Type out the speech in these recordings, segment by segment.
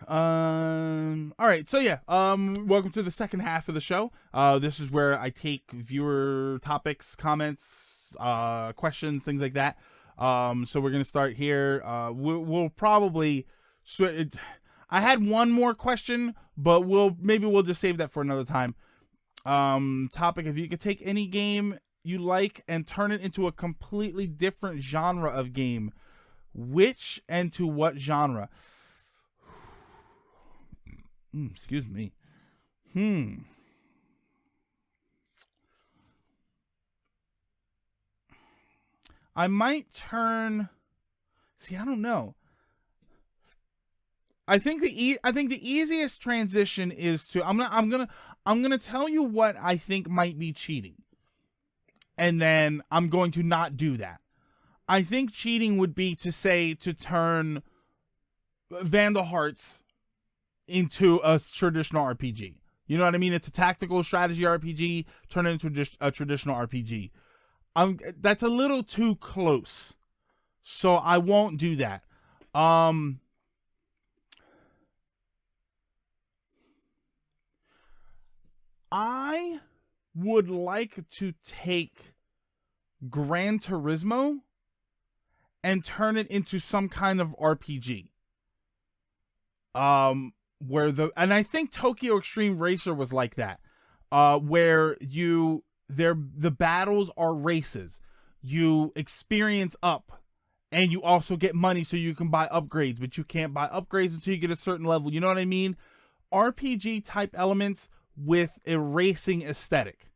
All right. So yeah. Welcome to the second half of the show. This is where I take viewer topics, comments, questions, things like that. So we're gonna start here. We'll probably. I had one more question, but we'll just save that for another time. Topic: if you could take any game you like and turn it into a completely different genre of game, which and to what genre? Excuse me. I might turn. See, I don't know. I think the easiest transition is to I'm gonna tell you what I think might be cheating, and then I'm going to not do that. I think cheating would be to turn Vandal Hearts into a traditional RPG. You know what I mean? It's a tactical strategy RPG. Turn it into just a traditional RPG. That's a little too close, so I won't do that. I would like to take Gran Turismo and turn it into some kind of RPG. And I think Tokyo Extreme Racer was like that. Where the battles are races. You experience up and you also get money so you can buy upgrades, but you can't buy upgrades until you get a certain level. You know what I mean? RPG type elements with a racing aesthetic,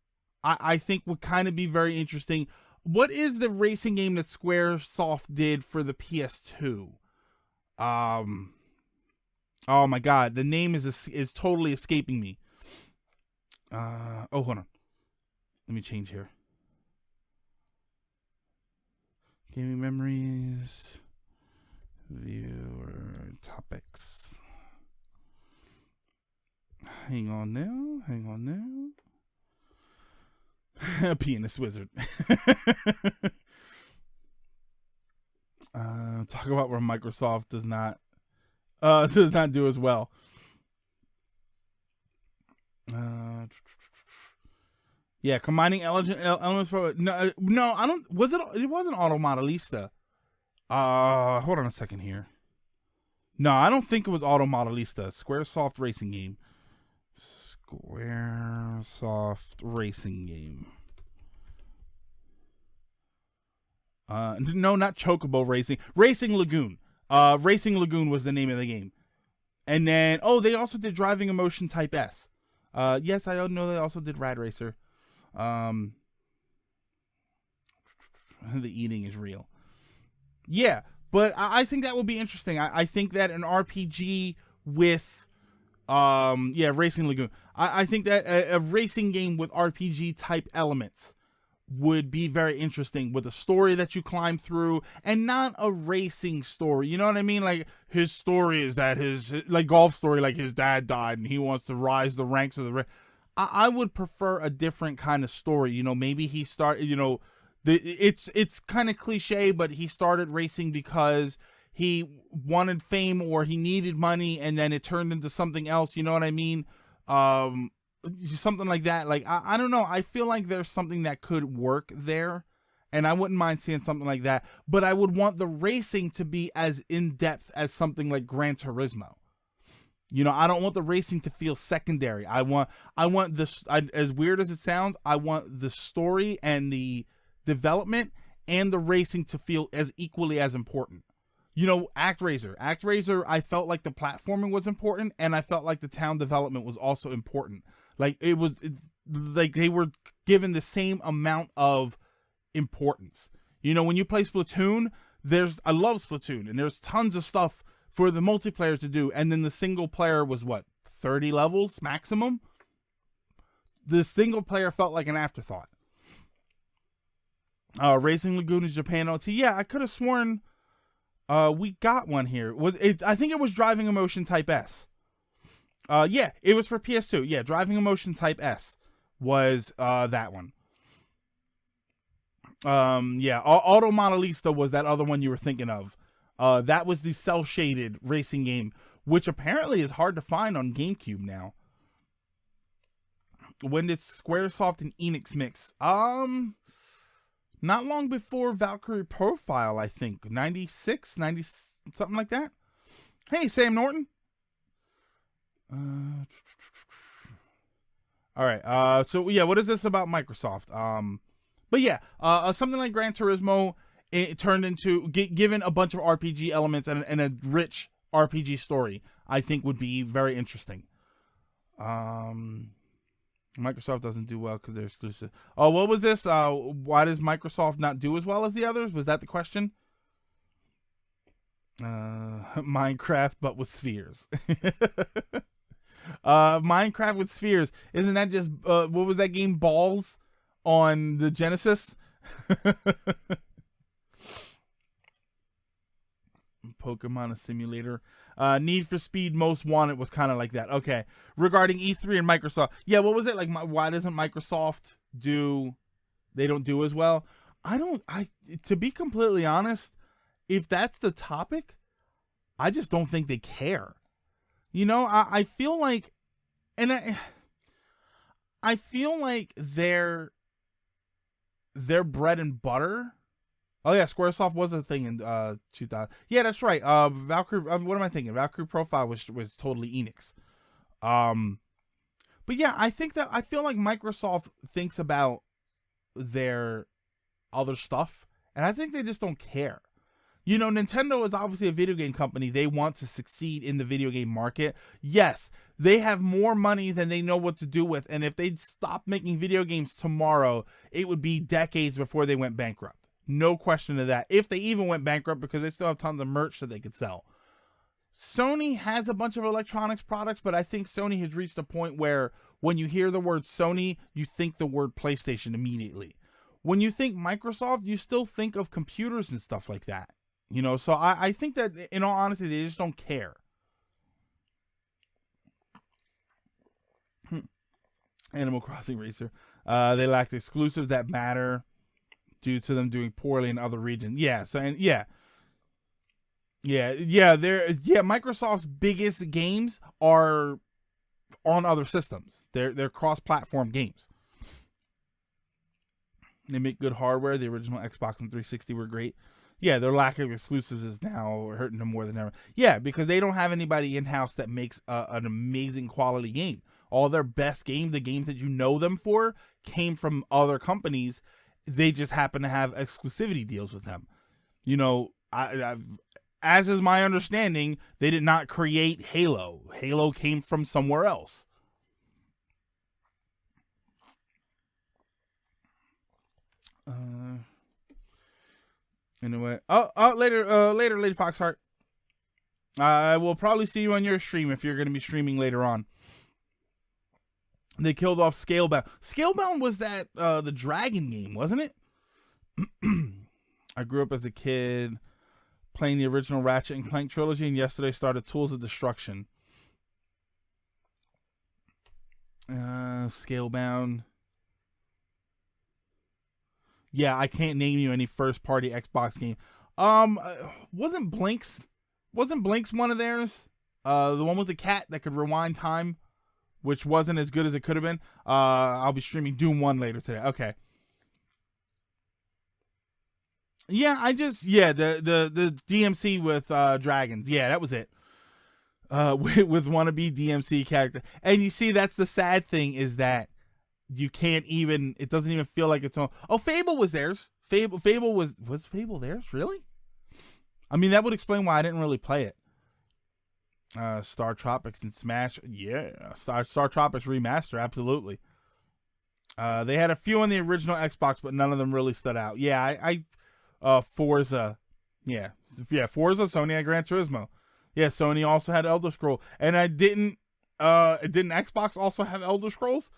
I think would kind of be very interesting. What is the racing game that Squaresoft did for the PS2? Oh my god, the name is totally escaping me. Hold on. Let me change here. Gaming memories. Viewer topics. Hang on now. Pianist Wizard. Talk about where Microsoft does not do as well. Yeah, combining elements for no, I don't. Was it? It wasn't Auto Modelista. Hold on a second here. No, I don't think it was Auto Modelista. Squaresoft racing game. Squaresoft racing game. No, not Chocobo Racing. Racing Lagoon. Racing Lagoon was the name of the game. And then, they also did Driving Emotion Type S. Yes, I know they also did Rad Racer. The eating is real. Yeah, but I think that would be interesting. I think that an RPG with, Racing Lagoon. I think that a racing game with RPG type elements would be very interesting, with a story that you climb through and not a racing story. You know what I mean? Like, his story is that like golf story, like his dad died and he wants to rise the ranks of the I would prefer a different kind of story. You know, maybe he started, it's kind of cliche, but he started racing because he wanted fame or he needed money, and then it turned into something else. You know what I mean? Something like that. Like, I don't know. I feel like there's something that could work there, and I wouldn't mind seeing something like that. But I would want the racing to be as in depth as something like Gran Turismo. You know, I don't want the racing to feel secondary. I want this. As weird as it sounds, I want the story and the development and the racing to feel as equally as important. You know, ActRaiser, I felt like the platforming was important, and I felt like the town development was also important. Like, like they were given the same amount of importance. You know, when you play Splatoon, I love Splatoon, and there's tons of stuff for the multiplayer to do, and then the single player was 30 levels maximum. The single player felt like an afterthought. Racing Lagoon is Japan OT. Yeah, I could have sworn we got one here. I think it was Driving Emotion Type S. Yeah, it was for PS2. Yeah, Driving Emotion Type S was that one. Auto Modelista was that other one you were thinking of. That was the cel-shaded racing game which apparently is hard to find on GameCube now. When did Squaresoft and Enix mix? Not long before Valkyrie Profile, I think. 96, 90, something like that. Hey, Sam Norton. All right. So yeah, what is this about Microsoft? But yeah, something like Gran Turismo, it turned into given a bunch of RPG elements and a rich RPG story, I think would be very interesting. Microsoft doesn't do well because they're exclusive. Oh, what was this? Why does Microsoft not do as well as the others? Was that the question? Minecraft, but with spheres. Minecraft with spheres. Isn't that just what was that game? Balls on the Genesis. Pokemon a simulator. Need for Speed Most Wanted was kind of like that. Okay. Regarding E3 and Microsoft. Yeah, what was it? Like, why doesn't Microsoft do... They don't do as well? To be completely honest, if that's the topic, I just don't think they care. You know, I feel like... And I feel like their bread and butter... Oh yeah, Squaresoft was a thing in 2000. Yeah, that's right. Valkyrie. What am I thinking? Valkyrie Profile was totally Enix. But yeah, I feel like Microsoft thinks about their other stuff, and I think they just don't care. You know, Nintendo is obviously a video game company. They want to succeed in the video game market. Yes, they have more money than they know what to do with, and if they'd stop making video games tomorrow, it would be decades before they went bankrupt. No question of that. If they even went bankrupt, because they still have tons of merch that they could sell. Sony has a bunch of electronics products, but I think Sony has reached a point where when you hear the word Sony, you think the word PlayStation immediately. When you think Microsoft, you still think of computers and stuff like that. You know, so I think that, in all honesty, they just don't care. Animal Crossing Racer. They lack the exclusives that matter due to them doing poorly in other regions. Yeah, so Microsoft's biggest games are on other systems. They're cross-platform games. They make good hardware. The original Xbox and 360 were great. Yeah, their lack of exclusives is now hurting them more than ever. Yeah, because they don't have anybody in-house that makes an amazing quality game. All their best games, the games that you know them for, came from other companies. They just happen to have exclusivity deals with them. You know, as is my understanding, they did not create Halo. Halo came from somewhere else. Anyway, later, Lady Foxheart. I will probably see you on your stream if you're going to be streaming later on. They killed off Scalebound. Scalebound was that the dragon game, wasn't it? I grew up as a kid playing the original Ratchet and Clank trilogy, and yesterday started Tools of Destruction. Scalebound. Yeah, I can't name you any first-party Xbox game. Wasn't Blinks one of theirs? The one with the cat that could rewind time, which wasn't as good as it could have been. I'll be streaming Doom 1 later today. Okay. Yeah, the DMC with dragons. Yeah, that was it. With wannabe DMC character. And you see, that's the sad thing, is that you can't even, it doesn't even feel like its own. Oh, Fable was theirs. Fable was Fable theirs? Really? I mean, that would explain why I didn't really play it. Star Tropics and Smash. Yeah, Star Tropics remaster, absolutely. They had a few on the original Xbox, but none of them really stood out. Yeah, Forza. Yeah, Forza, Sony had Gran Turismo. Yeah, Sony also had Elder Scrolls. And didn't Xbox also have Elder Scrolls?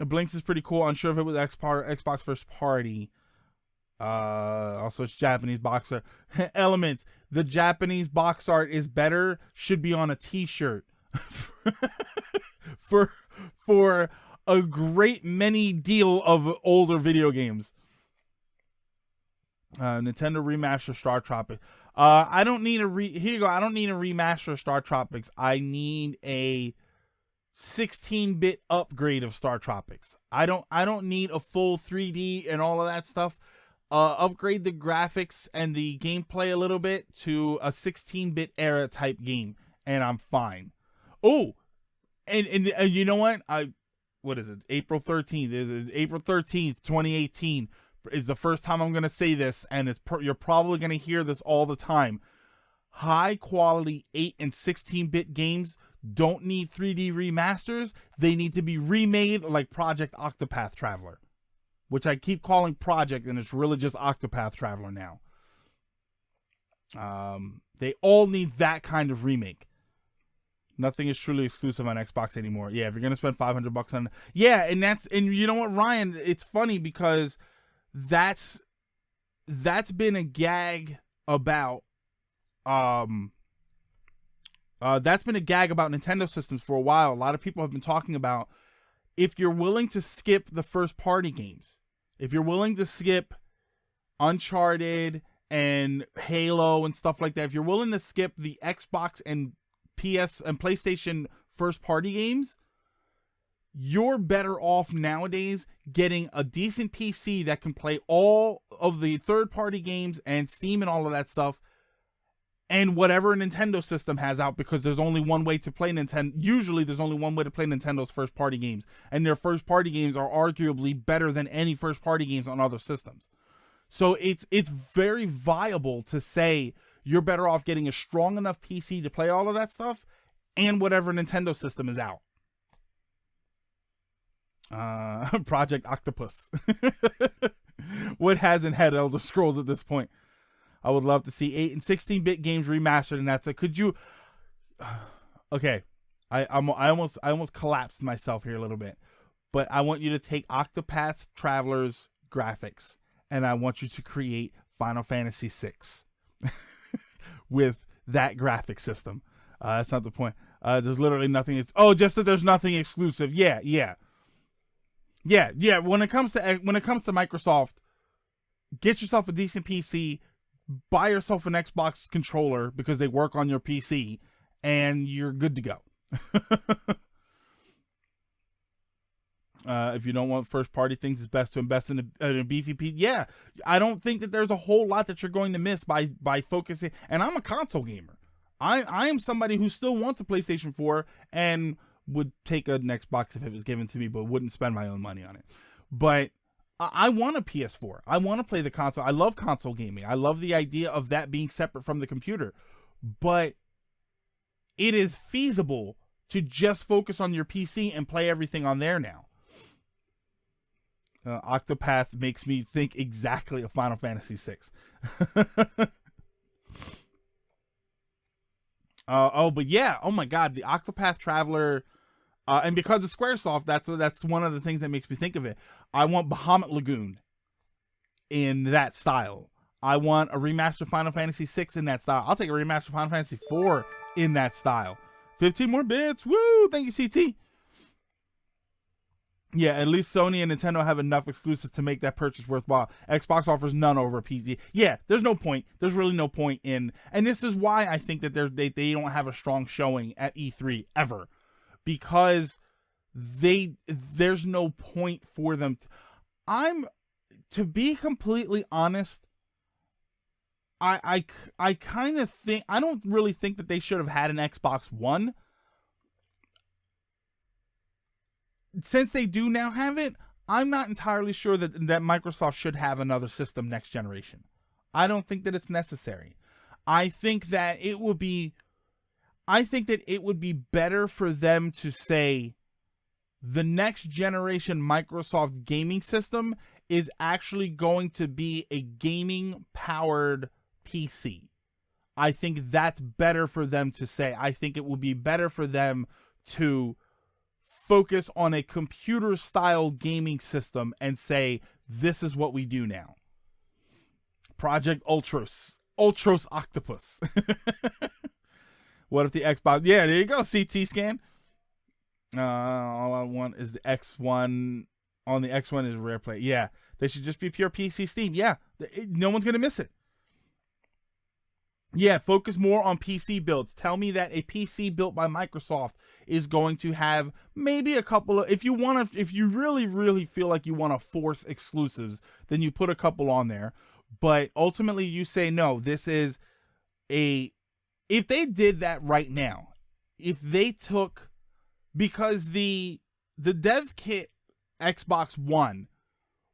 Blinks is pretty cool. Unsure if it was Xbox first party. Also, it's Japanese box art. Elements. The Japanese box art is better. Should be on a t-shirt. for a great many deal of older video games. Nintendo remaster Star Tropics. I don't need here you go. I don't need a remaster of Star Tropics. I need a 16-bit upgrade of Star Tropics. I don't need a full 3D and all of that stuff. Upgrade the graphics and the gameplay a little bit to a 16-bit era type game, and I'm fine. Oh, and you know what? What is it? April 13th. April 13th, 2018 is the first time I'm going to say this, and you're probably going to hear this all the time. High quality 8 and 16-bit games don't need 3D remasters. They need to be remade like Project Octopath Traveler, which I keep calling Project, and it's really just Octopath Traveler now. They all need that kind of remake. Nothing is truly exclusive on Xbox anymore. Yeah, if you're gonna spend $500 on, yeah, and you know what, Ryan? It's funny because that's been a gag about Nintendo systems for a while. A lot of people have been talking about, if you're willing to skip the first party games, if you're willing to skip Uncharted and Halo and stuff like that, if you're willing to skip the Xbox and PS and PlayStation first party games, you're better off nowadays getting a decent PC that can play all of the third party games and Steam and all of that stuff, and whatever a Nintendo system has out, because there's only one way to play Nintendo. Usually there's only one way to play Nintendo's first party games, and their first party games are arguably better than any first party games on other systems. So it's very viable to say you're better off getting a strong enough PC to play all of that stuff and whatever Nintendo system is out. Project Octopus. What hasn't had Elder Scrolls at this point? I would love to see 8 and 16-bit games remastered, and that's it. Could you? Okay, I almost collapsed myself here a little bit, but I want you to take Octopath Traveler's graphics, and I want you to create Final Fantasy VI with that graphic system. That's not the point. There's literally nothing. Just that there's nothing exclusive. Yeah. When it comes to Microsoft, get yourself a decent PC. Buy yourself an Xbox controller because they work on your PC, and you're good to go. If you don't want first party things, it's best to invest in a beefy PC. Yeah, I don't think that there's a whole lot that you're going to miss by focusing. And I'm a console gamer. I am somebody who still wants a PlayStation 4 and would take an Xbox if it was given to me, but wouldn't spend my own money on it. But I want a PS4. I want to play the console. I love console gaming. I love the idea of that being separate from the computer. But it is feasible to just focus on your PC and play everything on there now. Octopath makes me think exactly of Final Fantasy VI. But yeah. Oh my God, the Octopath Traveler. And because of Squaresoft, that's one of the things that makes me think of it. I want Bahamut Lagoon in that style. I want a remastered Final Fantasy VI in that style. I'll take a remastered Final Fantasy IV in that style. 15 more bits. Woo! Thank you, CT. Yeah, at least Sony and Nintendo have enough exclusives to make that purchase worthwhile. Xbox offers none over PC. Yeah, there's no point. There's really no point in... And this is why I think that they don't have a strong showing at E3 ever. Because there's no point for them. To be completely honest, I kind of think, I don't really think that they should have had an Xbox One. Since they do now have it, I'm not entirely sure that Microsoft should have another system next generation. I don't think that it's necessary. I think that it would be better for them to say the next generation Microsoft gaming system is actually going to be a gaming powered PC. I think that's better for them to say. I think it would be better for them to focus on a computer style gaming system and say, this is what we do now. Project Ultros Octopus. What if the Xbox... Yeah, there you go, CT scan. All I want is the X1. On the X1 is Rare Play. Yeah, they should just be pure PC Steam. Yeah, no one's going to miss it. Yeah, focus more on PC builds. Tell me that a PC built by Microsoft is going to have maybe a couple of, if you really, really feel like you want to force exclusives, then you put a couple on there. But ultimately you say, no, this is if they did that right now, if they took, because the dev kit Xbox One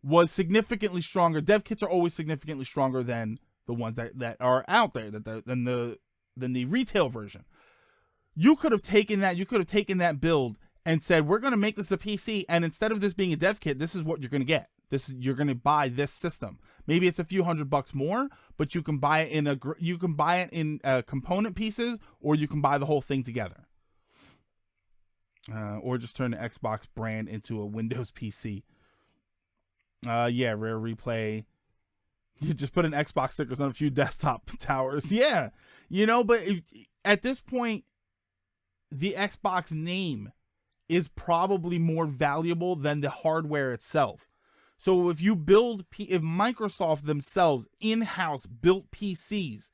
was significantly stronger. Dev kits are always significantly stronger than the ones that are out there, than the retail version. You could have taken that build and said, we're going to make this a PC, and instead of this being a dev kit, this is what you're going to get. You're going to buy this system. Maybe it's a few $100 more, but you can buy it in component pieces, or you can buy the whole thing together. Or just turn the Xbox brand into a Windows PC. Yeah, Rare Replay. You just put an Xbox stickers on a few desktop towers. Yeah, but at this point, the Xbox name is probably more valuable than the hardware itself. So if Microsoft themselves in-house built PCs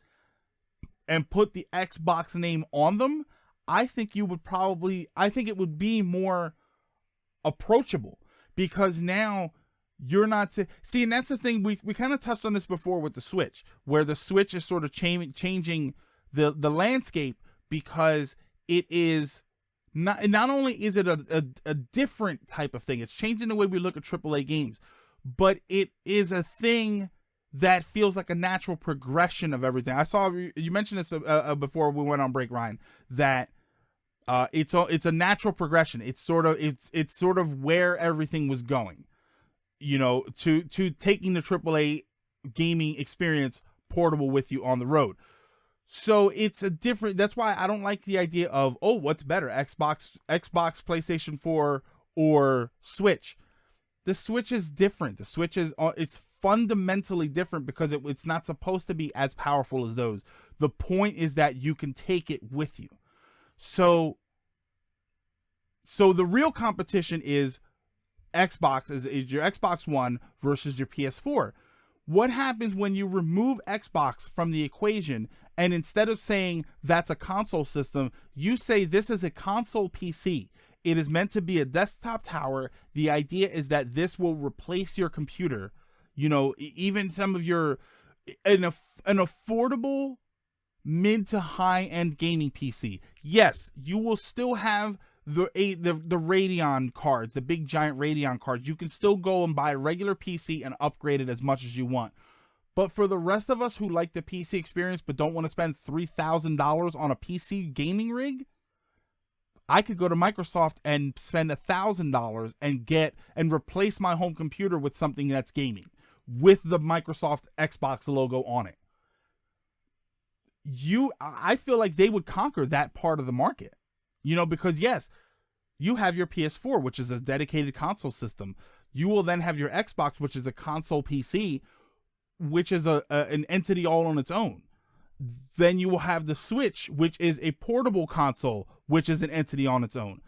and put the Xbox name on them, I think it would be more approachable, because now you're not see, and that's the thing, we kind of touched on this before with the Switch, where the Switch is sort of changing the landscape, because it is not only is it a different type of thing, it's changing the way we look at AAA games, but it is a thing that feels like a natural progression of everything. I saw you mentioned this before we went on break, Ryan, that it's a natural progression. It's sort of where everything was going, to taking the AAA gaming experience portable with you on the road. So it's that's why I don't like the idea of, oh, what's better, Xbox, PlayStation 4, or Switch. The Switch is different. The Switch it's fundamentally different, because it's not supposed to be as powerful as those. The point is that you can take it with you. So the real competition is Xbox, is your Xbox One versus your PS4. What happens when you remove Xbox from the equation, and instead of saying that's a console system, you say this is a console PC? It is meant to be a desktop tower. The idea is that this will replace your computer. Even some of an affordable mid to high end gaming PC. Yes, you will still have the Radeon cards, the big giant Radeon cards. You can still go and buy a regular PC and upgrade it as much as you want. But for the rest of us who like the PC experience but don't want to spend $3,000 on a PC gaming rig, I could go to Microsoft and spend $1,000 and replace my home computer with something that's gaming with the Microsoft Xbox logo on it. I feel like they would conquer that part of the market, because yes, you have your PS4, which is a dedicated console system. You will then have your Xbox, which is a console PC, which is an entity all on its own. Then you will have the Switch, which is a portable console, which is an entity on its own.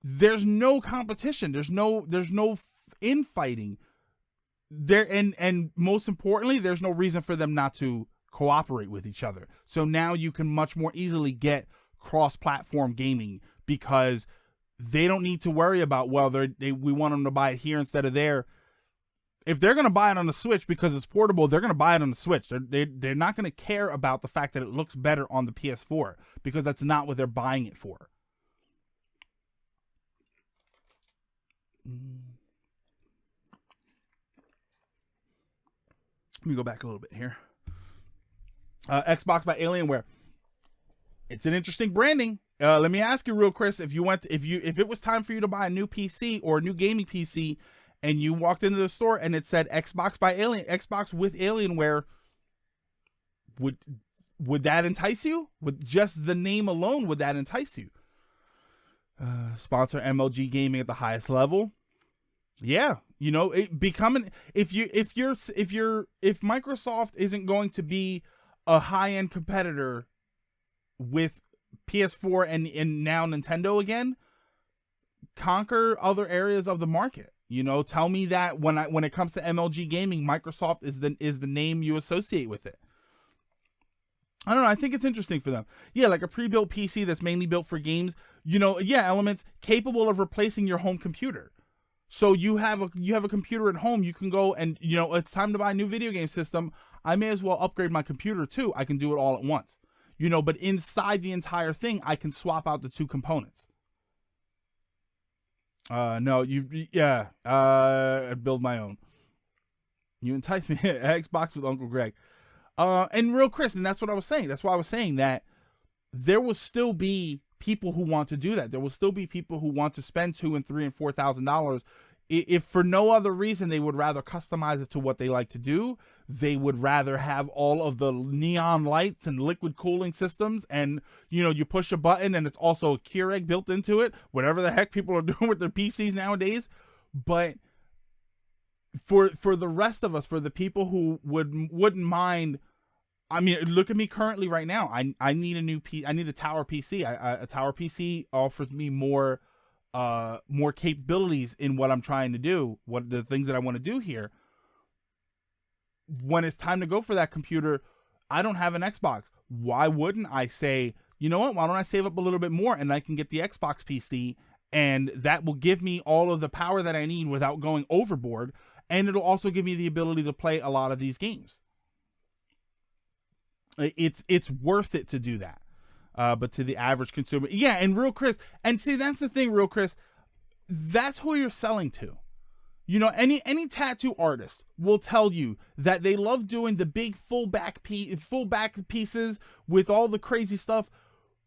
There's no competition. There's no infighting there, and most importantly, there's no reason for them not to cooperate with each other. So now you can much more easily get cross-platform gaming, because they don't need to worry about, well, we want them to buy it here instead of there. If they're going to buy it on the Switch because it's portable, they're going to buy it on the Switch. They're not going to care about the fact that it looks better on the PS4, because that's not what they're buying it for. Let me go back a little bit here. Xbox by Alienware. It's an interesting branding. Let me ask you real, Chris, if it was time for you to buy a new PC or a new gaming PC, and you walked into the store and it said Xbox with Alienware, would that entice you? With just the name alone, would that entice you? Sponsor MLG Gaming at the highest level. Yeah, it becoming if Microsoft isn't going to be a high-end competitor with PS4 and now Nintendo again, conquer other areas of the market. Tell me that when it comes to MLG Gaming, Microsoft is the name you associate with it. I don't know. I think it's interesting for them. Yeah, like a pre-built PC that's mainly built for games. Yeah, Elements capable of replacing your home computer. So you have a computer at home. You can go and it's time to buy a new video game system. I may as well upgrade my computer too. I can do it all at once. But inside the entire thing, I can swap out the two components. No, I'd build my own. You entice me Xbox with Uncle Greg. And Real Chris, and that's what I was saying. That's why I was saying that there will still be people who want to do that. There will still be people who want to spend $2,000 and $3,000 and $4,000. If for no other reason, they would rather customize it to what they like to do. They would rather have all of the neon lights and liquid cooling systems, and you push a button and it's also a Keurig built into it. Whatever the heck people are doing with their PCs nowadays, but for the rest of us, for the people who wouldn't mind. I mean, look at me currently right now. I need a new I need a tower PC. A tower PC offers me more capabilities in what I'm trying to do, what the things that I want to do here. When it's time to go for that computer, I don't have an Xbox. Why wouldn't I say, you know what? Why don't I save up a little bit more and I can get the Xbox PC, and that will give me all of the power that I need without going overboard, and it'll also give me the ability to play a lot of these games. It's worth it to do that. But to the average consumer, yeah, and Real Chris, and see, that's the thing, Real Chris, that's who you're selling to. Any tattoo artist will tell you that they love doing the big full back pieces with all the crazy stuff,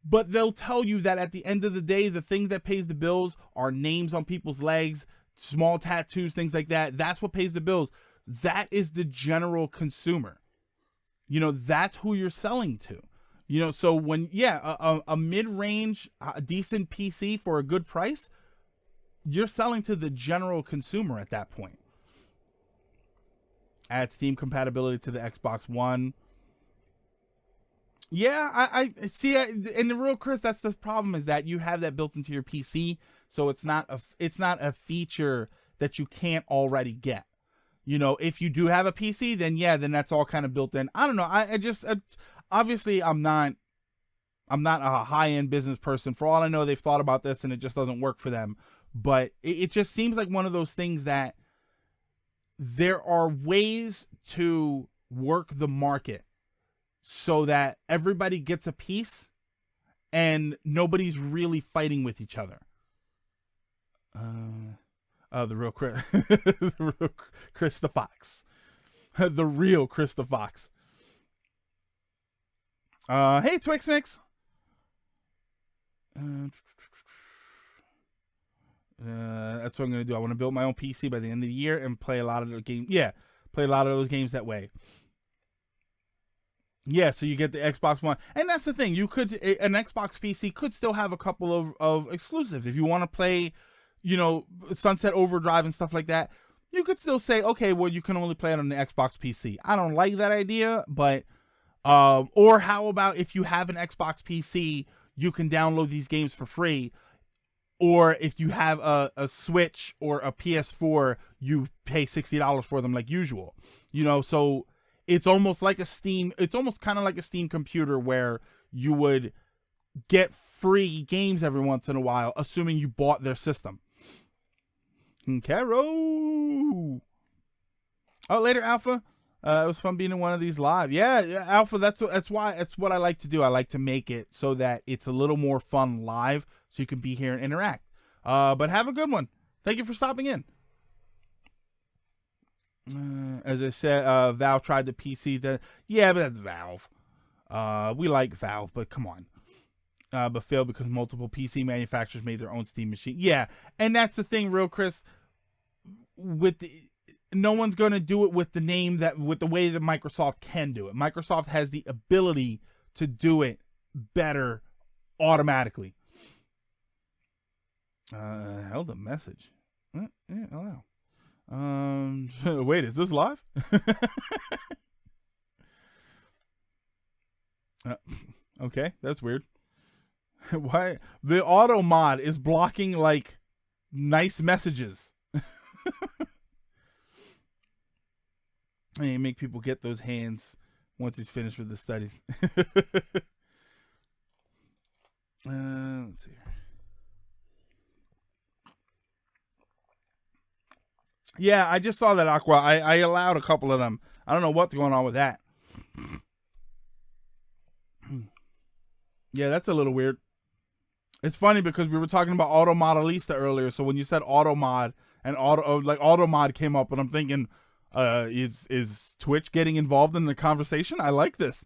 but they'll tell you that at the end of the day, the thing that pays the bills are names on people's legs, small tattoos, things like that. That's what pays the bills. That is the general consumer. That's who you're selling to. So when, a mid-range, decent PC for a good price, you're selling to the general consumer at that point. Add Steam compatibility to the Xbox One. Yeah, I see. And the Real Chris, that's the problem, is that you have that built into your PC, so it's not a feature that you can't already get. If you do have a PC, then that's all kind of built in. I don't know. I just obviously I'm not a high-end business person. For all I know, they've thought about this and it just doesn't work for them. But it just seems like one of those things that there are ways to work the market so that everybody gets a piece and nobody's really fighting with each other. The real Chris, the real Chris the Fox, the real Chris the Fox. Hey Twix Mix. That's what I'm gonna do. I want to build my own PC by the end of the year and play a lot of the games. Yeah, play a lot of those games that way. Yeah, so you get the Xbox One, and that's the thing. An Xbox PC could still have a couple of exclusives if you want to play, Sunset Overdrive and stuff like that. You could still say, okay, well, you can only play it on the Xbox PC. I don't like that idea, but or how about if you have an Xbox PC, you can download these games for free. Or if you have a Switch or a PS4, you pay $60 for them like usual. So it's almost like it's almost kind of like a Steam computer where you would get free games every once in a while, assuming you bought their system. Caro. Oh, later, Alpha. It was fun being in one of these live. Yeah, Alpha, that's what I like to do. I like to make it so that it's a little more fun live, so you can be here and interact. But have a good one. Thank you for stopping in. As I said, Valve tried the PC. Yeah, but that's Valve. We like Valve, but come on. But failed because multiple PC manufacturers made their own Steam machine. Yeah, and that's the thing, Real Chris. No one's going to do it with the way that Microsoft can do it. Microsoft has the ability to do it better automatically. Held a message. Yeah, allow. Wait, is this live? Okay, that's weird. Why the auto mod is blocking like nice messages? Hey, make people get those hands once he's finished with the studies. Let's see. Yeah, I just saw that Aqua. I allowed a couple of them. I don't know what's going on with that. Yeah, that's a little weird. It's funny because we were talking about Auto Modelista earlier. So when you said Auto Mod and Auto Mod came up, and I'm thinking, is Twitch getting involved in the conversation? I like this.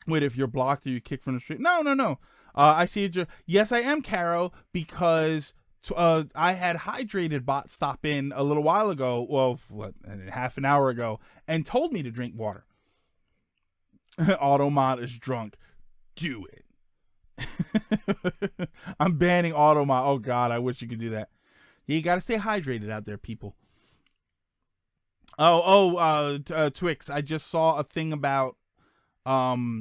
Wait, if you're blocked or you kick from the street? No. I see you. Yes, I am, Caro, because I had Hydrated Bot stop in a little while ago. Well, half an hour ago, and told me to drink water. Automod is drunk. Do it. I'm banning Automod. Oh God, I wish you could do that. You got to stay hydrated out there, people. Twix. I just saw a thing about Ikiban.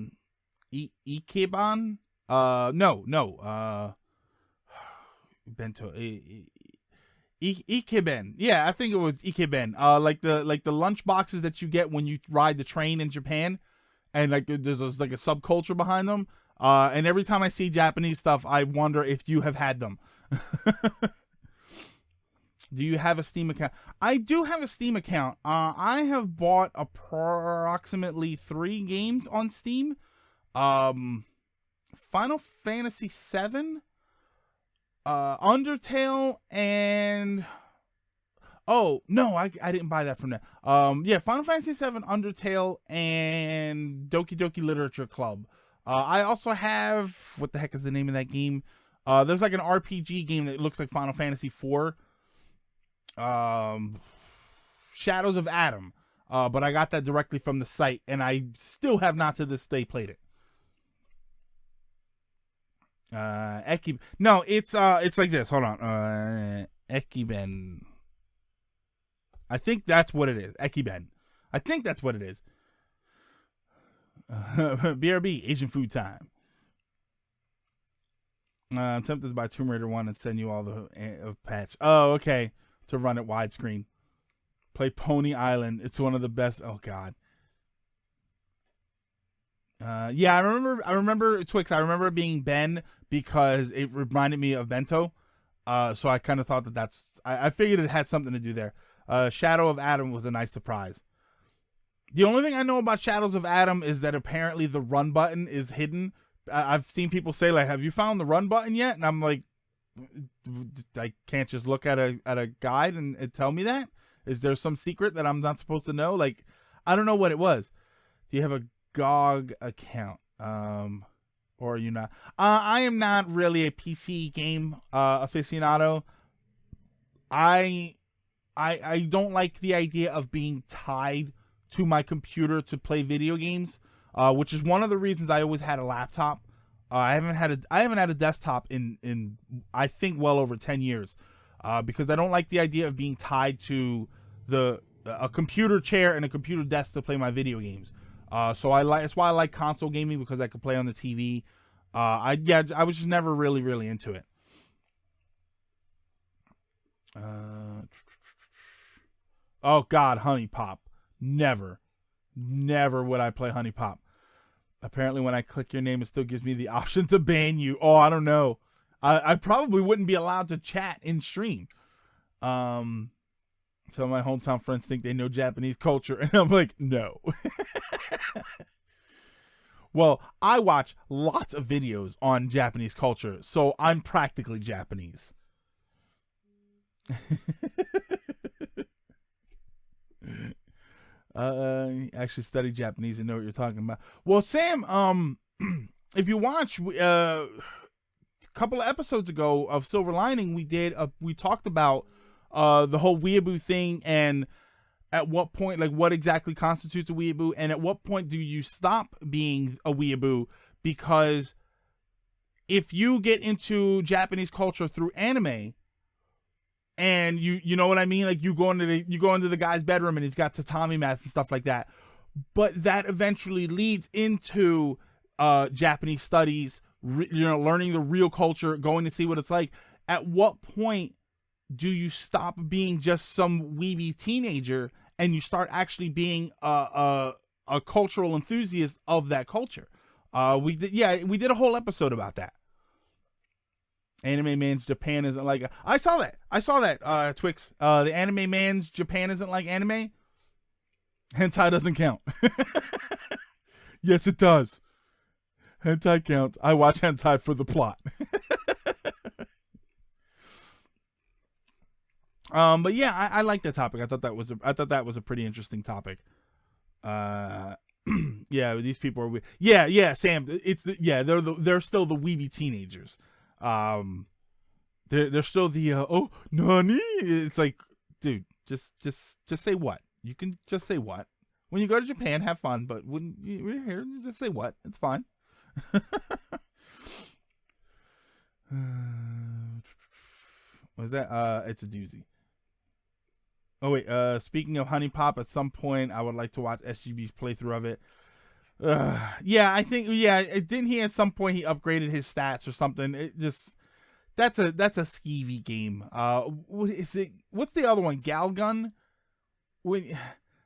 Bento. Ikiben. Yeah, I think it was Ikiben. Like the lunch boxes that you get when you ride the train in Japan, and like there's a subculture behind them. And every time I see Japanese stuff, I wonder if you have had them. Do you have a Steam account? I do have a Steam account. I have bought approximately 3 games on Steam. Final Fantasy VII, Undertale, and oh no, I didn't buy that from there. Final Fantasy VII, Undertale, and Doki Doki Literature Club. I also have, what the heck is the name of that game? There's like an RPG game that looks like Final Fantasy IV. Shadows of Adam. But I got that directly from the site, and I still have not to this day played it. No, it's like this. Hold on. Ekiben. I think that's what it is. Ekiben. I think that's what it is. BRB, Asian food time. I'm tempted to buy Tomb Raider 1 and send you all the patch. Oh, okay. To run it widescreen. Play Pony Island. It's one of the best. Oh God. Yeah, I remember Twix. I remember it being Ben because it reminded me of Bento. So I kind of thought that's. I figured it had something to do there. Shadow of Adam was a nice surprise. The only thing I know about Shadows of Adam is that apparently the run button is hidden. I've seen people say, like, have you found the run button yet? And I'm like, I can't just look at a guide and tell me that? Is there some secret that I'm not supposed to know? Like, I don't know what it was. Do you have a GOG account? Or are you not? I am not really a PC game aficionado. I don't like the idea of being tied to my computer to play video games, which is one of the reasons I always had a laptop. I haven't had a desktop in I think well over 10 years, because I don't like the idea of being tied to a computer chair and a computer desk to play my video games. That's why I like console gaming, because I could play on the TV. I was just never really into it. Oh God, Honey Pop. Never would I play Honey Pop. Apparently when I click your name, it still gives me the option to ban you. Oh, I don't know. I probably wouldn't be allowed to chat in stream. Some of my hometown friends think they know Japanese culture, and I'm like, no. Well, I watch lots of videos on Japanese culture, so I'm practically Japanese. Actually study Japanese and know what you're talking about. Well, Sam, if you watch a couple of episodes ago of Silver Lining, we talked about the whole weeaboo thing, and at what point, like, what exactly constitutes a weeaboo, and at what point do you stop being a weeaboo? Because if you get into Japanese culture through anime, and you know what I mean? Like, you go into the guy's bedroom and he's got tatami mats and stuff like that. But that eventually leads into Japanese studies, learning the real culture, going to see what it's like. At what point do you stop being just some weeby teenager and you start actually being a a cultural enthusiast of that culture. We did a whole episode about that. Anime Man's Japan isn't like I saw that Twix. The Anime Man's Japan isn't like anime. Hentai doesn't count. Yes, it does. Hentai counts. I watch hentai for the plot. But yeah, I like that topic. I thought that was a pretty interesting topic. Yeah, these people are. Yeah, Sam. They're still the weeby teenagers. They're still the oh nani. It's like, dude, just say what. You can just say what. When you go to Japan, have fun. But when you're here, just say what. It's fine. Was that? It's a doozy. Oh wait. Speaking of Honey Pop, at some point I would like to watch SGB's playthrough of it. Yeah, I think didn't he at some point he upgraded his stats or something? It just that's a skeevy game. Is it? What's the other one? Galgun.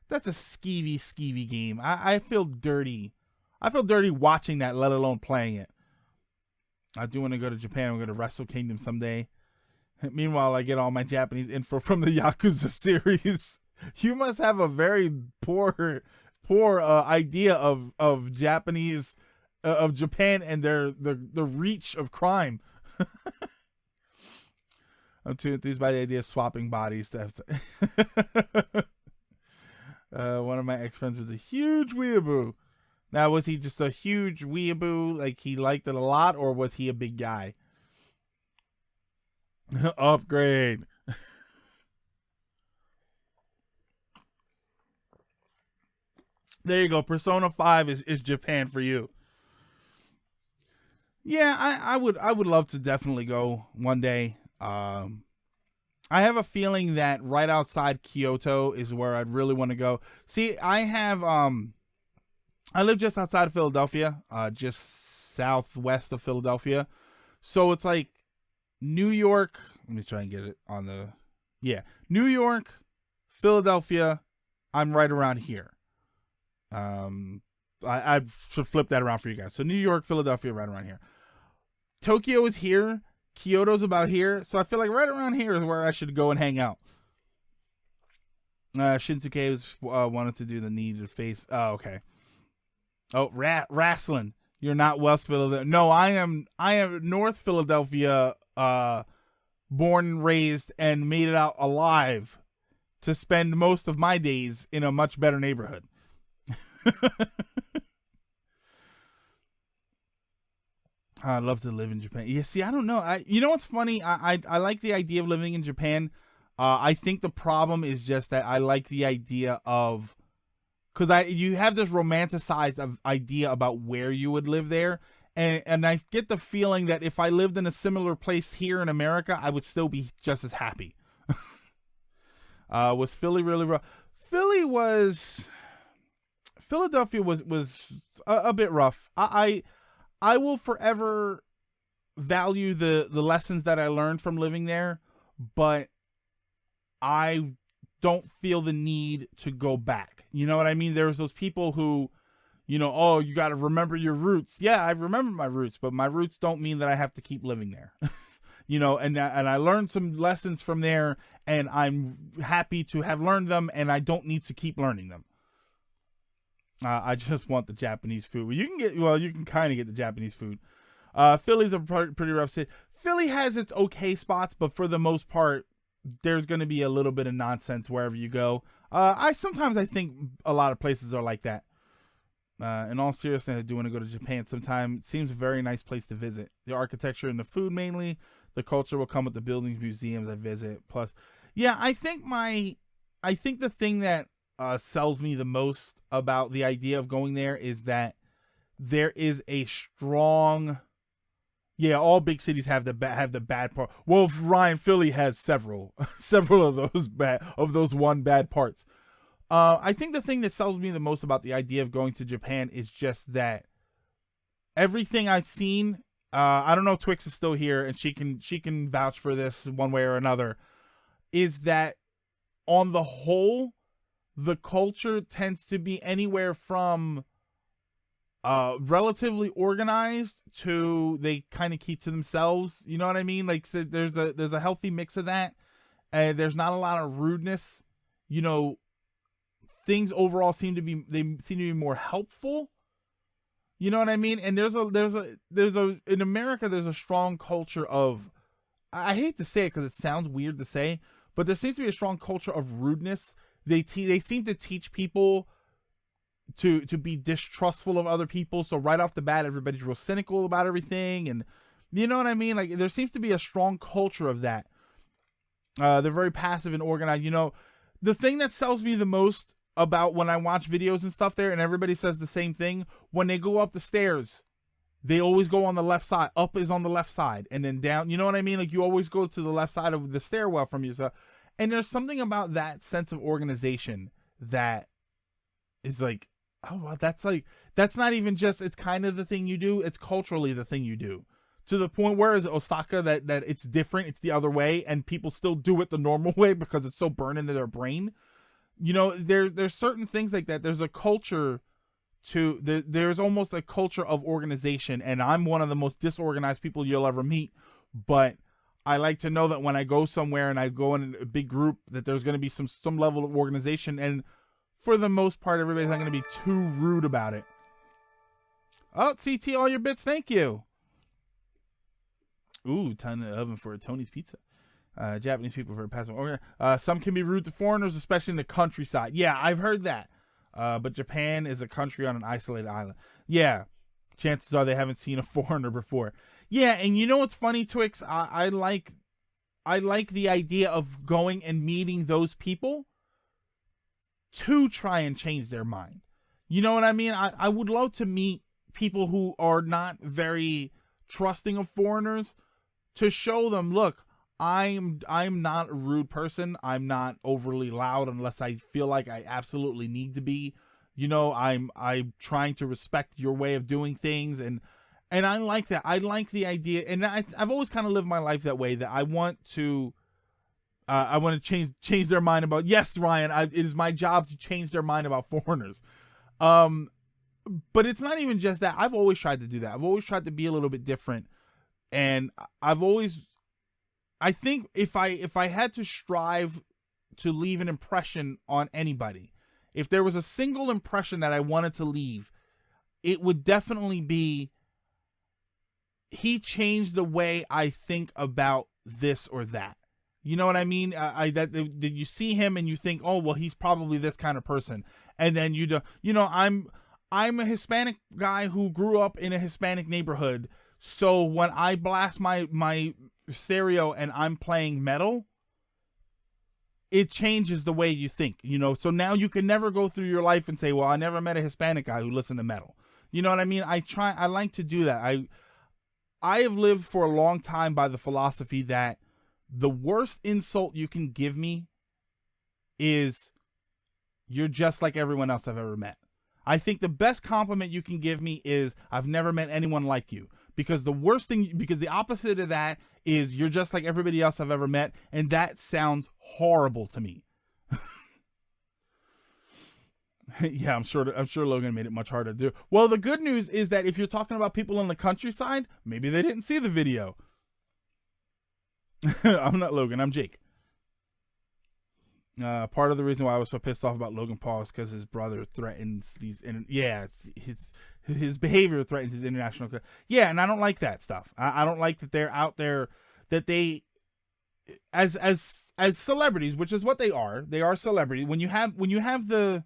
That's a skeevy game. I feel dirty. I feel dirty watching that, let alone playing it. I do want to go to Japan. I'm going to Wrestle Kingdom someday. Meanwhile, I get all my Japanese info from the Yakuza series. You must have a very poor idea of Japanese of Japan and the reach of crime. I'm too enthused by the idea of swapping bodies. One of my ex-friends was a huge weeaboo. Now, was he just a huge weeaboo, like he liked it a lot, or was he a big guy? Upgrade. There you go. Persona 5 is Japan for you. Yeah, I would love to definitely go one day. I have a feeling that right outside Kyoto is where I'd really want to go. See, I live just outside of Philadelphia, just southwest of Philadelphia. So it's like New York. Let me try and get it on the. Yeah. New York, Philadelphia. I'm right around here. I should flip that around for you guys. So New York, Philadelphia, right around here. Tokyo is here. Kyoto's about here. So I feel like right around here is where I should go and hang out. Shinsuke was, wanted to do the needed face. Oh, okay. Oh, wrestling. You're not West Philadelphia. No, I am North Philadelphia, born and raised and made it out alive to spend most of my days in a much better neighborhood. I'd love to live in Japan. Yeah, see, I don't know. You know what's funny? I like the idea of living in Japan. I think the problem is just that I like the idea of, because you have this romanticized idea about where you would live there, and I get the feeling that if I lived in a similar place here in America, I would still be just as happy. Was Philly really rough? Philadelphia was a bit rough. I will forever value the lessons that I learned from living there, but I don't feel the need to go back. You know what I mean? There's those people who, oh, you got to remember your roots. Yeah, I remember my roots, but my roots don't mean that I have to keep living there. And I learned some lessons from there, and I'm happy to have learned them, and I don't need to keep learning them. I just want the Japanese food. You can kind of get the Japanese food. Philly's a pretty rough city. Philly has its okay spots, but for the most part, there's going to be a little bit of nonsense wherever you go. I think a lot of places are like that. In all seriousness, I do want to go to Japan sometime. It seems a very nice place to visit. The architecture and the food mainly. The culture will come with the buildings, museums I visit. Plus, yeah, I think the thing that sells me the most about the idea of going there is that there is a strong. Yeah, all big cities have the bad part. Well, Ryan, Philly has several of those one bad parts. I think the thing that sells me the most about the idea of going to Japan is just that everything I've seen. I don't know if Twix is still here, and she can vouch for this one way or another. Is that on the whole, the culture tends to be anywhere from relatively organized to they kind of keep to themselves. You know what I mean? Like, so there's a healthy mix of that. And there's not a lot of rudeness. You know, things overall seem to be more helpful. You know what I mean? And there's a in America there's a strong culture of, I hate to say it because it sounds weird to say, but there seems to be a strong culture of rudeness. They seem to teach people to be distrustful of other people. So right off the bat, everybody's real cynical about everything, and you know what I mean? Like, there seems to be a strong culture of that. They're very passive and organized. You know, the thing that sells me the most about when I watch videos and stuff there, and everybody says the same thing, when they go up the stairs, they always go on the left side. Up is on the left side, and then down. You know what I mean? Like, you always go to the left side of the stairwell from yourself. And there's something about that sense of organization that is like, oh, well, that's not even just, it's kind of the thing you do. It's culturally the thing you do. To the point where is Osaka that it's different. It's the other way, and people still do it the normal way because it's so burned into their brain. You know, there's certain things like that. There's a culture there's almost a culture of organization, and I'm one of the most disorganized people you'll ever meet. But I like to know that when I go somewhere and I go in a big group, that there's going to be some level of organization, and for the most part, everybody's not going to be too rude about it. Oh, CT, all your bits, thank you. Ooh, ton of oven for Tony's Pizza. Japanese people for passive. Some can be rude to foreigners, especially in the countryside. Yeah, I've heard that. But Japan is a country on an isolated island. Yeah, chances are they haven't seen a foreigner before. Yeah, and you know what's funny, Twix? I like the idea of going and meeting those people to try and change their mind. You know what I mean? I would love to meet people who are not very trusting of foreigners, to show them, look, I'm not a rude person. I'm not overly loud unless I feel like I absolutely need to be. You know, I'm trying to respect your way of doing things, and I like that. I like the idea, and I've always kind of lived my life that way. That I want to change their mind about. Yes, Ryan, it is my job to change their mind about foreigners. But it's not even just that. I've always tried to do that. I've always tried to be a little bit different. And I think if I had to strive to leave an impression on anybody, if there was a single impression that I wanted to leave, it would definitely be, he changed the way I think about this or that. You know what I mean? Did you see him and you think, oh, well, he's probably this kind of person. And then I'm a Hispanic guy who grew up in a Hispanic neighborhood. So when I blast my stereo and I'm playing metal, it changes the way you think, you know? So now you can never go through your life and say, well, I never met a Hispanic guy who listened to metal. You know what I mean? I like to do that. I have lived for a long time by the philosophy that the worst insult you can give me is, you're just like everyone else I've ever met. I think the best compliment you can give me is, I've never met anyone like you. Because the opposite of that is, you're just like everybody else I've ever met, and that sounds horrible to me. Yeah, I'm sure Logan made it much harder to do. Well, the good news is that if you're talking about people in the countryside, maybe they didn't see the video. I'm not Logan, I'm Jake. Part of the reason why I was so pissed off about Logan Paul is because his brother threatens his behavior threatens his international. Yeah, and I don't like that stuff. I don't like that they're out there, that they, as celebrities, which is what they are. They are celebrities. When you have the,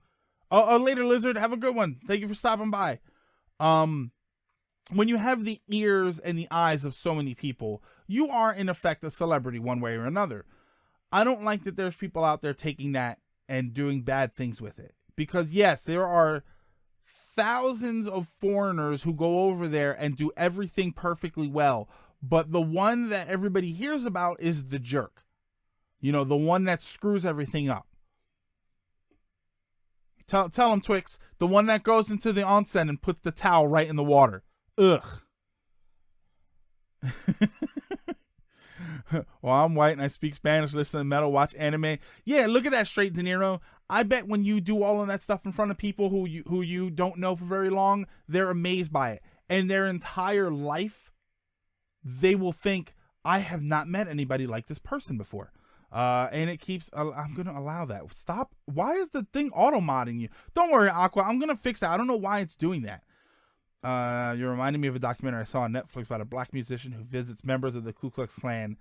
later Lizard, have a good one. Thank you for stopping by. When you have the ears and the eyes of so many people, you are in effect a celebrity one way or another. I don't like that there's people out there taking that and doing bad things with it. Because yes, there are thousands of foreigners who go over there and do everything perfectly well. But the one that everybody hears about is the jerk. You know, the one that screws everything up. Tell him, Twix, the one that goes into the onsen and puts the towel right in the water. Ugh. Well, I'm white and I speak Spanish, listen to metal, watch anime. Yeah, look at that, straight De Niro. I bet when you do all of that stuff in front of people who you don't know for very long, they're amazed by it. And their entire life, they will think, I have not met anybody like this person before. And it keeps, I'm going to allow that. Stop. Why is the thing auto-modding you? Don't worry, Aqua. I'm going to fix that. I don't know why it's doing that. You're reminding me of a documentary I saw on Netflix about a black musician who visits members of the Ku Klux Klan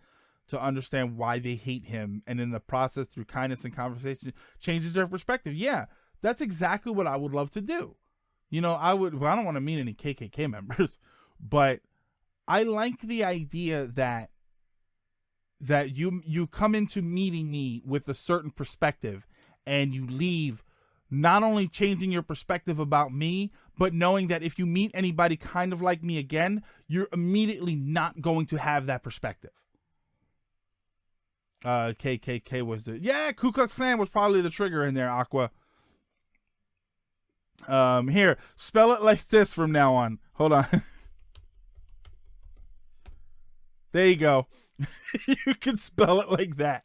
to understand why they hate him, and in the process, through kindness and conversation, changes their perspective. Yeah, that's exactly what I would love to do. You know, I don't want to meet any KKK members, but I like the idea that you come into meeting me with a certain perspective, and you leave not only changing your perspective about me, but knowing that if you meet anybody kind of like me again, you're immediately not going to have that perspective. KKK was Ku Klux Klan was probably the trigger in there, Aqua. Here, spell it like this from now on. Hold on. There you go. You can spell it like that.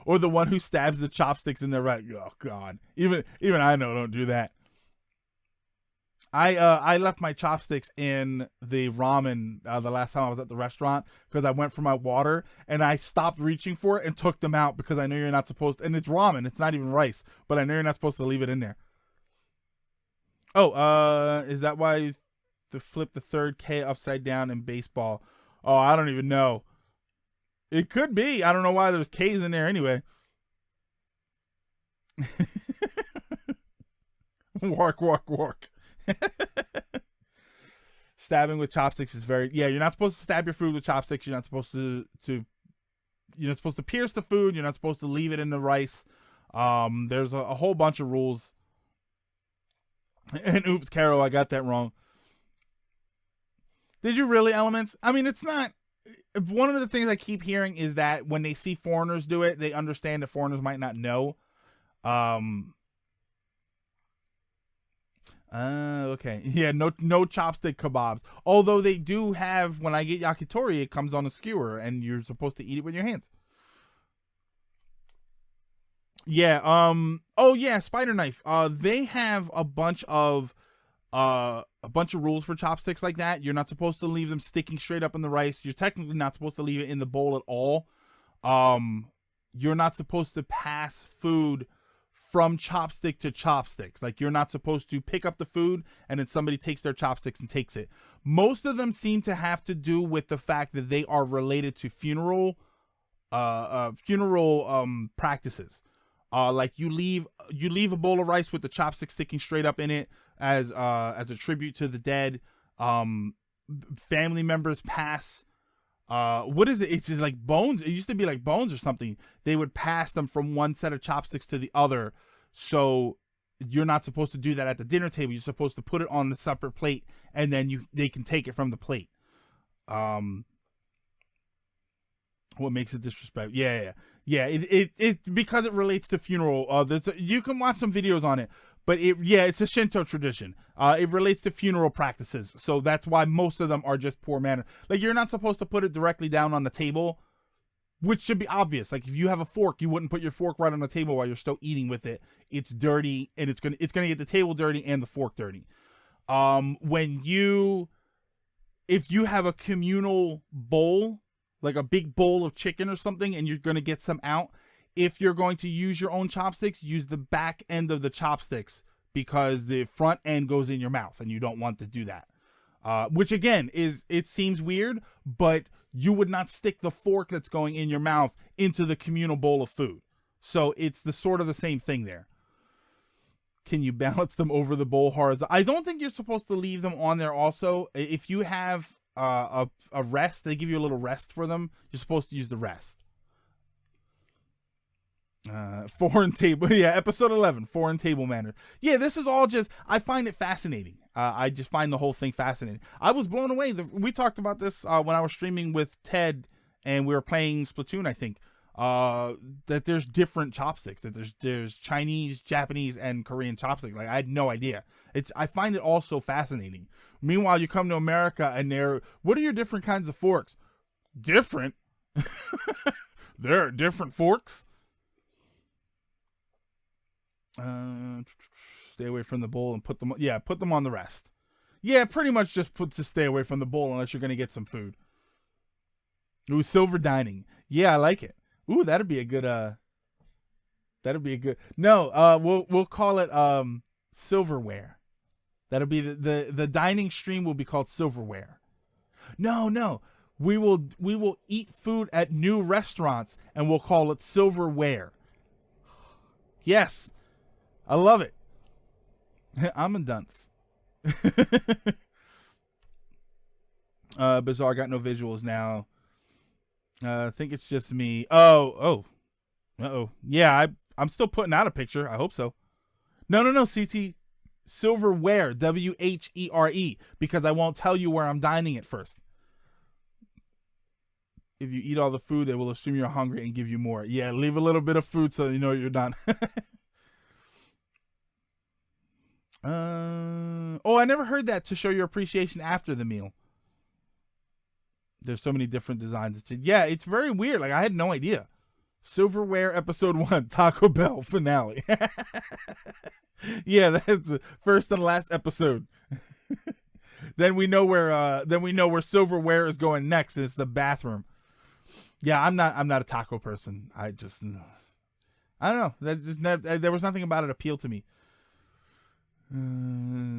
Or the one who stabs the chopsticks in their right. Oh God. Even I know don't do that. I left my chopsticks in the ramen the last time I was at the restaurant because I went for my water and I stopped reaching for it and took them out because I know you're not supposed to, and it's ramen, it's not even rice, but I know you're not supposed to leave it in there. Oh, is that why to flip the third K upside down in baseball? Oh, I don't even know. It could be. I don't know why there's K's in there anyway. Work. Stabbing with chopsticks is very, you're not supposed to stab your food with chopsticks. You're not supposed to you're not supposed to pierce the food. You're not supposed to leave it in the rice. There's a whole bunch of rules. And oops, Carol, I got that wrong. Did you really, Elements? I mean, it's not. One of the things I keep hearing is that when they see foreigners do it, they understand that foreigners might not know. Okay. Yeah, no chopstick kebabs. Although they do have, when I get yakitori, it comes on a skewer and you're supposed to eat it with your hands. Yeah, oh yeah, spider knife. They have a bunch of rules for chopsticks like that. You're not supposed to leave them sticking straight up in the rice. You're technically not supposed to leave it in the bowl at all. You're not supposed to pass food from chopstick to chopsticks. Like, you're not supposed to pick up the food and then somebody takes their chopsticks and takes it. Most of them seem to have to do with the fact that they are related to funeral practices. Like you leave a bowl of rice with the chopstick sticking straight up in it as a tribute to the dead. Family members pass. What is it? It's just like bones. It used to be like bones or something. They would pass them from one set of chopsticks to the other. So you're not supposed to do that at the dinner table. You're supposed to put it on the separate plate, and then they can take it from the plate. What makes it disrespectful? Yeah. It because it relates to funeral. You can watch some videos on it, but it's a Shinto tradition. It relates to funeral practices, so that's why most of them are just poor manner. Like, you're not supposed to put it directly down on the table, which should be obvious. Like, if you have a fork, you wouldn't put your fork right on the table while you're still eating with it. It's dirty, and it's gonna get the table dirty and the fork dirty. If you have a communal bowl, like a big bowl of chicken or something, and you're going to get some out, if you're going to use your own chopsticks, use the back end of the chopsticks, because the front end goes in your mouth and you don't want to do that. Which again, it seems weird, but you would not stick the fork that's going in your mouth into the communal bowl of food. So it's the sort of the same thing there. Can you balance them over the bowl horizontally? I don't think you're supposed to leave them on there also. If you have a rest, they give you a little rest for them, you're supposed to use the rest. Foreign table, episode 11, foreign table manners. This is all just, I find it fascinating. I just find the whole thing fascinating. I was blown away. We talked about this when I was streaming with Ted and we were playing Splatoon, I think, that there's different chopsticks, that there's Chinese, Japanese, and Korean chopsticks. Like, I had no idea. I find it all so fascinating. Meanwhile, you come to America and what are your different kinds of forks? Different? There are different forks? Stay away from the bowl and put them. Yeah, put them on the rest. Yeah, pretty much just put to stay away from the bowl unless you're gonna get some food. Ooh, silver dining. Yeah, I like it. Ooh, that'd be a good. That'd be a good. No, we'll call it silverware. That'll be the dining stream will be called silverware. No. We will eat food at new restaurants and we'll call it silverware. Yes. I love it. I'm a dunce. Bizarre got no visuals now. I think it's just me. Oh. Yeah, I'm still putting out a picture. I hope so. No, CT. Silverware, WHERE, because I won't tell you where I'm dining at first. If you eat all the food, they will assume you're hungry and give you more. Yeah, leave a little bit of food so you know you're done. I never heard that, to show your appreciation after the meal. There's so many different designs. Yeah, it's very weird. Like, I had no idea. Silverware episode 1, Taco Bell finale. Yeah, that's the first and last episode. Then we know where silverware is going next. It's the bathroom. Yeah, I'm not a taco person. I don't know. There was nothing about it appealed to me.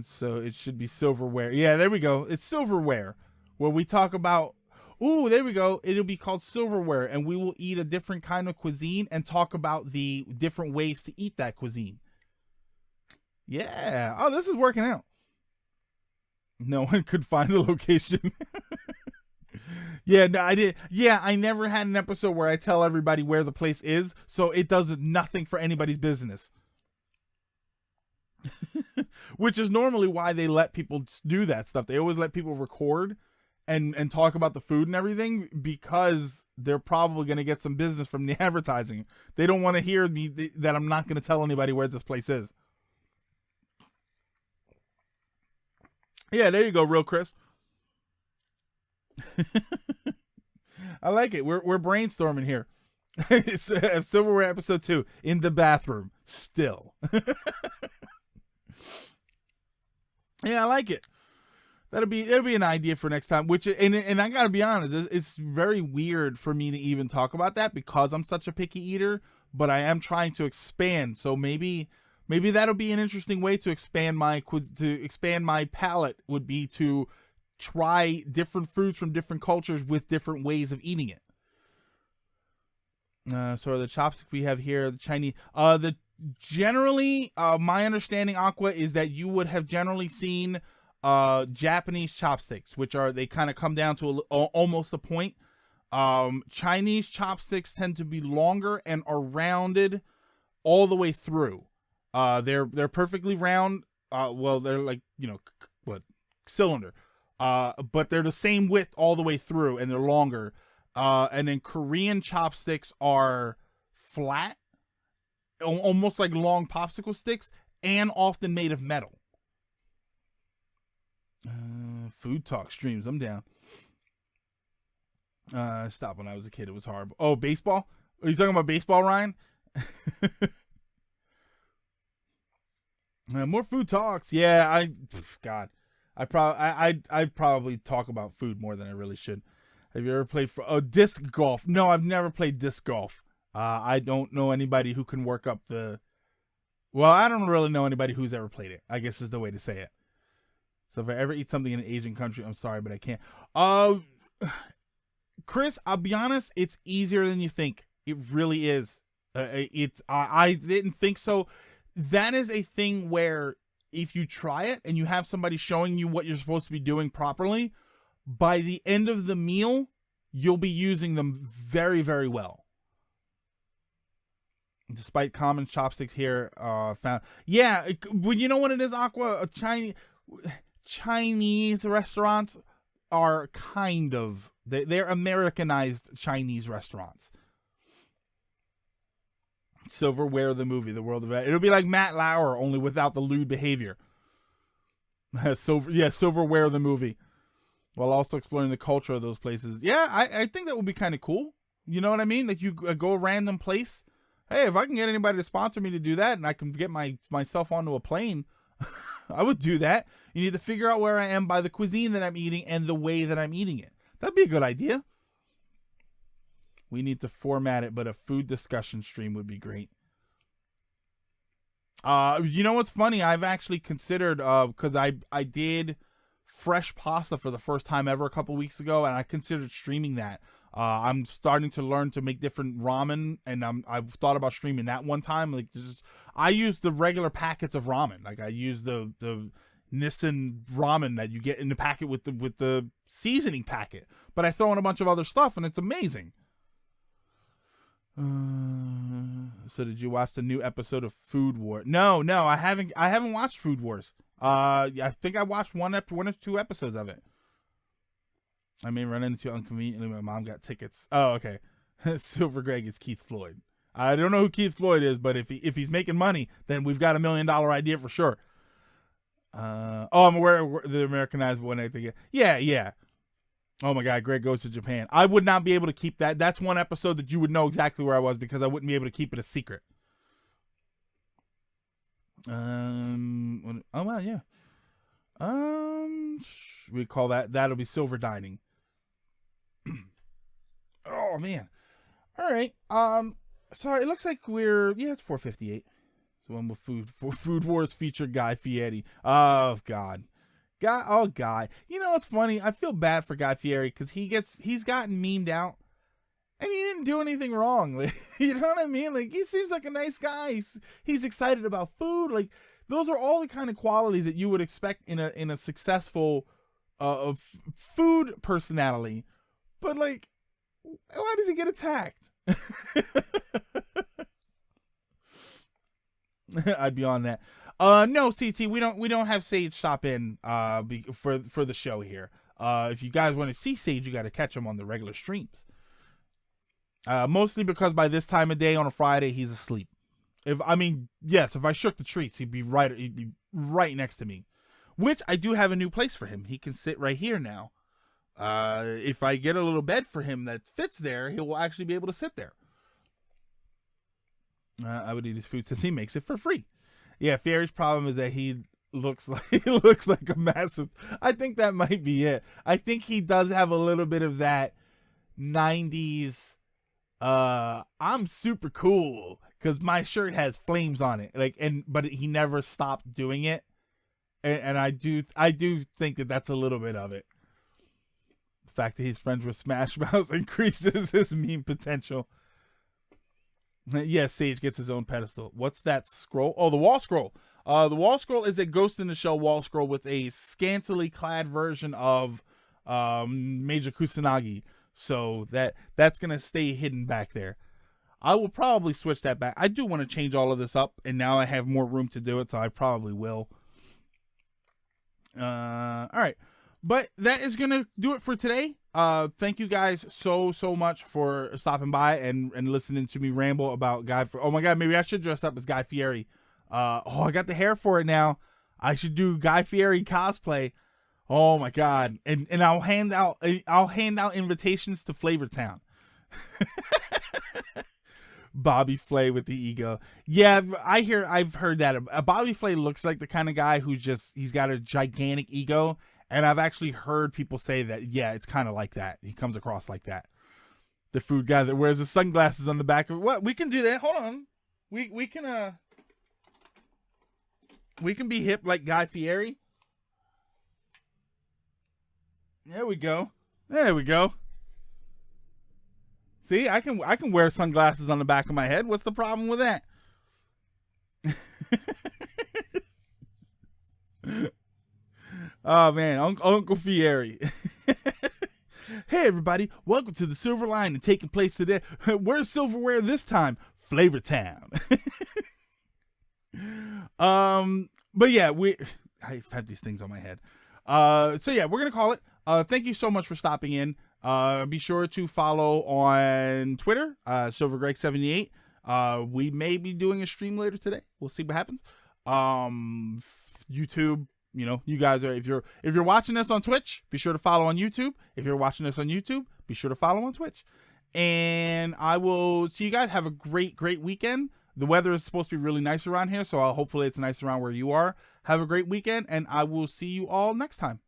So it should be silverware. Yeah, there we go. It's silverware. Where we talk about. Ooh, there we go. It'll be called silverware, and we will eat a different kind of cuisine and talk about the different ways to eat that cuisine. Yeah. Oh, this is working out. No one could find the location. Yeah, no, I did. Yeah, I never had an episode where I tell everybody where the place is, so it does nothing for anybody's business. Which is normally why they let people do that stuff. They always let people record and talk about the food and everything, because they're probably going to get some business from the advertising. They don't want to hear me that I'm not going to tell anybody where this place is. Yeah, there you go, Real Chris. I like it. We're brainstorming here. It's Silverware episode 2 in the bathroom still. Yeah, I like it. That'll be an idea for next time. Which and I gotta be honest, it's very weird for me to even talk about that because I'm such a picky eater. But I am trying to expand, so maybe that'll be an interesting way to expand my palate. Would be to try different foods from different cultures with different ways of eating it. So the chopsticks we have here, the Chinese, generally, my understanding, Aqua, is that you would have generally seen Japanese chopsticks, which they kind of come down to almost a point. Chinese chopsticks tend to be longer and are rounded all the way through. They're perfectly round. Well, they're like, cylinder. But they're the same width all the way through, and they're longer. And then Korean chopsticks are flat, almost like long popsicle sticks, and often made of metal. Food talk streams, I'm down. Stop. When I was a kid, it was horrible. Oh, baseball? Are you talking about baseball, Ryan? More food talks. Yeah, I probably talk about food more than I really should. Have you ever played disc golf? No, I've never played disc golf. I don't know anybody who can work up well, I don't really know anybody who's ever played it, I guess is the way to say it. So if I ever eat something in an Asian country, I'm sorry, but I can't. Chris, I'll be honest, it's easier than you think. It really is. I didn't think so. That is a thing where if you try it and you have somebody showing you what you're supposed to be doing properly, by the end of the meal, you'll be using them very, very well. Despite common chopsticks here found. Yeah, well, you know what it is, Aqua? Chinese restaurants are kind of... They're Americanized Chinese restaurants. Silverware the movie, the world of it. It'll be like Matt Lauer, only without the lewd behavior. Silverware the movie. While also exploring the culture of those places. Yeah, I think that would be kind of cool. You know what I mean? Like you go a random place Hey, if I can get anybody to sponsor me to do that and I can get myself onto a plane, I would do that. You need to figure out where I am by the cuisine that I'm eating and the way that I'm eating it. That'd be a good idea. We need to format it, but a food discussion stream would be great. You know what's funny? I've actually considered, because I did fresh pasta for the first time ever a couple weeks ago, and I considered streaming that. I'm starting to learn to make different ramen, and I've thought about streaming that one time. Like, I use the regular packets of ramen. Like, I use the Nissin ramen that you get in the packet with the seasoning packet, but I throw in a bunch of other stuff, and it's amazing. So did you watch the new episode of Food Wars? No, I haven't watched Food Wars. I think I watched one or two episodes of it. I may run into inconveniently. My mom got tickets. Oh, okay. Silver Greg is Keith Floyd. I don't know who Keith Floyd is, but if he's making money, then we've got $1 million idea for sure. I'm aware of the Americanized one. I think. Yeah. Oh my God, Greg goes to Japan. I would not be able to keep that. That's one episode that you would know exactly where I was because I wouldn't be able to keep it a secret. Oh well, yeah. We call that'll be silver dining. Oh man. All right. So it looks like it's 4:58. So one with Food Wars feature Guy Fieri. Oh God. Guy. You know what's funny? I feel bad for Guy Fieri because he's gotten memed out, and he didn't do anything wrong. Like, you know what I mean? Like, he seems like a nice guy. He's excited about food. Like, those are all the kind of qualities that you would expect in a successful food personality. But like, why does he get attacked? I'd be on that. No, CT, we don't have Sage stop in for the show here. If you guys want to see Sage, you got to catch him on the regular streams. Mostly because by this time of day on a Friday he's asleep. If I shook the treats, he'd be right next to me. Which I do have a new place for him. He can sit right here now. If I get a little bed for him that fits there, he will actually be able to sit there. I would eat his food since he makes it for free. Yeah, Fieri's problem is that he looks like a massive. I think that might be it. I think he does have a little bit of that 90s. I'm super cool because my shirt has flames on it. But he never stopped doing it, and I do think that that's a little bit of it. The fact that he's friends with Smash Mouth increases his meme potential. Yeah, Sage gets his own pedestal. What's that scroll? Oh, the wall scroll. The wall scroll is a Ghost in the Shell wall scroll with a scantily clad version of Major Kusanagi. So that's going to stay hidden back there. I will probably switch that back. I do want to change all of this up, and now I have more room to do it, so I probably will. All right. But that is going to do it for today. Thank you guys so much for stopping by and listening to me ramble about oh my God, maybe I should dress up as Guy Fieri. I got the hair for it now. I should do Guy Fieri cosplay. Oh my God. And I'll hand out invitations to Flavortown. Bobby Flay with the ego. Yeah, I've heard that. Bobby Flay looks like the kind of guy he's got a gigantic ego. And I've actually heard people say that, yeah, it's kind of like that. He comes across like that. The food guy that wears the sunglasses on the back of it. What? We can do that. Hold on. We can be hip like Guy Fieri. There we go. See, I can wear sunglasses on the back of my head. What's the problem with that? Oh man, Uncle Fieri. Hey everybody, welcome to the Silver Line and taking place today. Where's silverware this time? Flavortown. But yeah, I have these things on my head. So yeah, we're gonna call it. Thank you so much for stopping in. Be sure to follow on Twitter, SilverGreg78. We may be doing a stream later today. We'll see what happens. YouTube. You know, you guys are if you're watching us on Twitch, be sure to follow on YouTube. If you're watching us on YouTube, be sure to follow on Twitch. And I will see you guys. Have a great weekend. The weather is supposed to be really nice around here, so hopefully it's nice around where you are. Have a great weekend, and I will see you all next time.